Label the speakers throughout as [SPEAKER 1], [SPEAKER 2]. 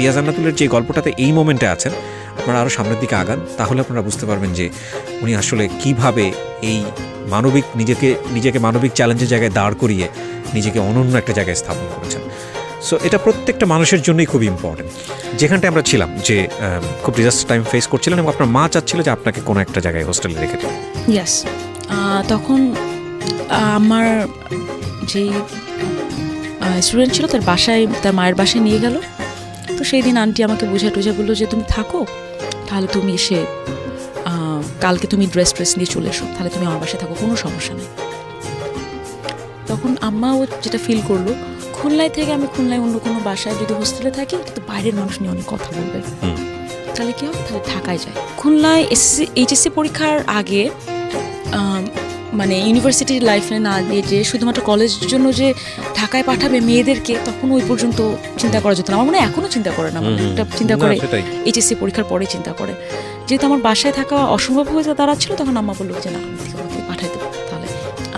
[SPEAKER 1] পিয়া জান্নাতুলের যে গল্পটাতে এই মোমেন্টে আছেন, আপনারা আরও সামনের দিকে আগান, তাহলে আপনারা বুঝতে পারবেন যে উনি আসলে কিভাবে এই নিজেকে মানবিক চ্যালেঞ্জের জায়গায় দাঁড় করিয়ে নিজেকে অনন্য একটা জায়গায় স্থাপন করেছেন। সো এটা প্রত্যেকটা মানুষের জন্যই খুব ইম্পর্টেন্ট। যেখানটায় আমরা ছিলাম যে খুব ডিজাস্টার টাইম ফেস করছিলেন এবং আপনার মা চাচ্ছিল যে আপনাকে কোনো একটা জায়গায় হোস্টেলে রেখে দেন।
[SPEAKER 2] ইয়েস, তখন আমার যে স্টুডেন্ট ছিল তার বাসায়, তার মায়ের বাসায় নিয়ে গেল। তো সেই দিন আন্টি আমাকে বুঝা টুঝা বললো যে তুমি থাকো, তাহলে তুমি এসে কালকে তুমি ড্রেস নিয়ে চলে এসো, তাহলে তুমি আমার বাসায় থাকো, কোনো সমস্যা নেই। তখন আম্মাও যেটা ফিল করলো, খুলনায় থেকে আমি খুলনায় অন্য কোনো বাসায় যদি হোস্টেলে থাকি, তো বাইরের মানুষ নিয়ে অনেক কথা বলবে, তাহলে কী হবে, তাহলে ঢাকায় যায়। খুলনায় এইচএসসি পরীক্ষার আগে মানে ইউনিভার্সিটির লাইফে না দিয়ে যে শুধুমাত্র কলেজের জন্য যে ঢাকায় পাঠাবে মেয়েদেরকে, তখন ওই পর্যন্ত চিন্তা করা যেত না। আমার মনে হয় এখনও চিন্তা করে না, এটা চিন্তা করে এইচএসসি পরীক্ষার পরে চিন্তা করে। যেহেতু আমার বাসায় থাকা অসম্ভব হয়ে দাঁড়াচ্ছিল, তখন আম্মা বললো যে না, আমি আমাকে পাঠাই দেবো, তাহলে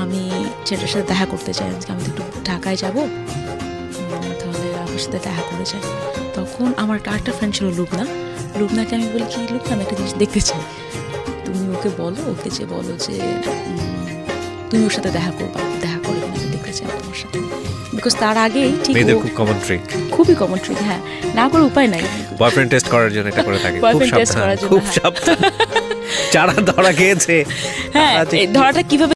[SPEAKER 2] আমি ছেলেটার সাথে দেখা করতে চাই, আমি তো একটু ঢাকায় যাবো, তাহলে আমার সাথে দেখা করে যাই। তখন আমার আরেকটা ফ্রেন্ড ছিল লুবনাকে আমি বলি কি লুবনা, আমি একটা জিনিস দেখতে চাই, তুমি ওকে বলো, ওকে যে বলো যে তুমি ওর সাথে দেখা করবা, দেখা করে আমি দেখতে চাই তোমার সাথে। বিকজ তার আগেই ঠিক
[SPEAKER 1] খুব কমন ট্রিক,
[SPEAKER 2] খুবই কমন ট্রিক, হ্যাঁ, না করে উপায় নাই,
[SPEAKER 1] বয়ফ্রেন্ড টেস্ট করার জন্য এটা করে থাকে,
[SPEAKER 2] খুব সাবধান,
[SPEAKER 1] যারা ধরা খেয়েছে,
[SPEAKER 2] হ্যাঁ, ধরাটা কিভাবে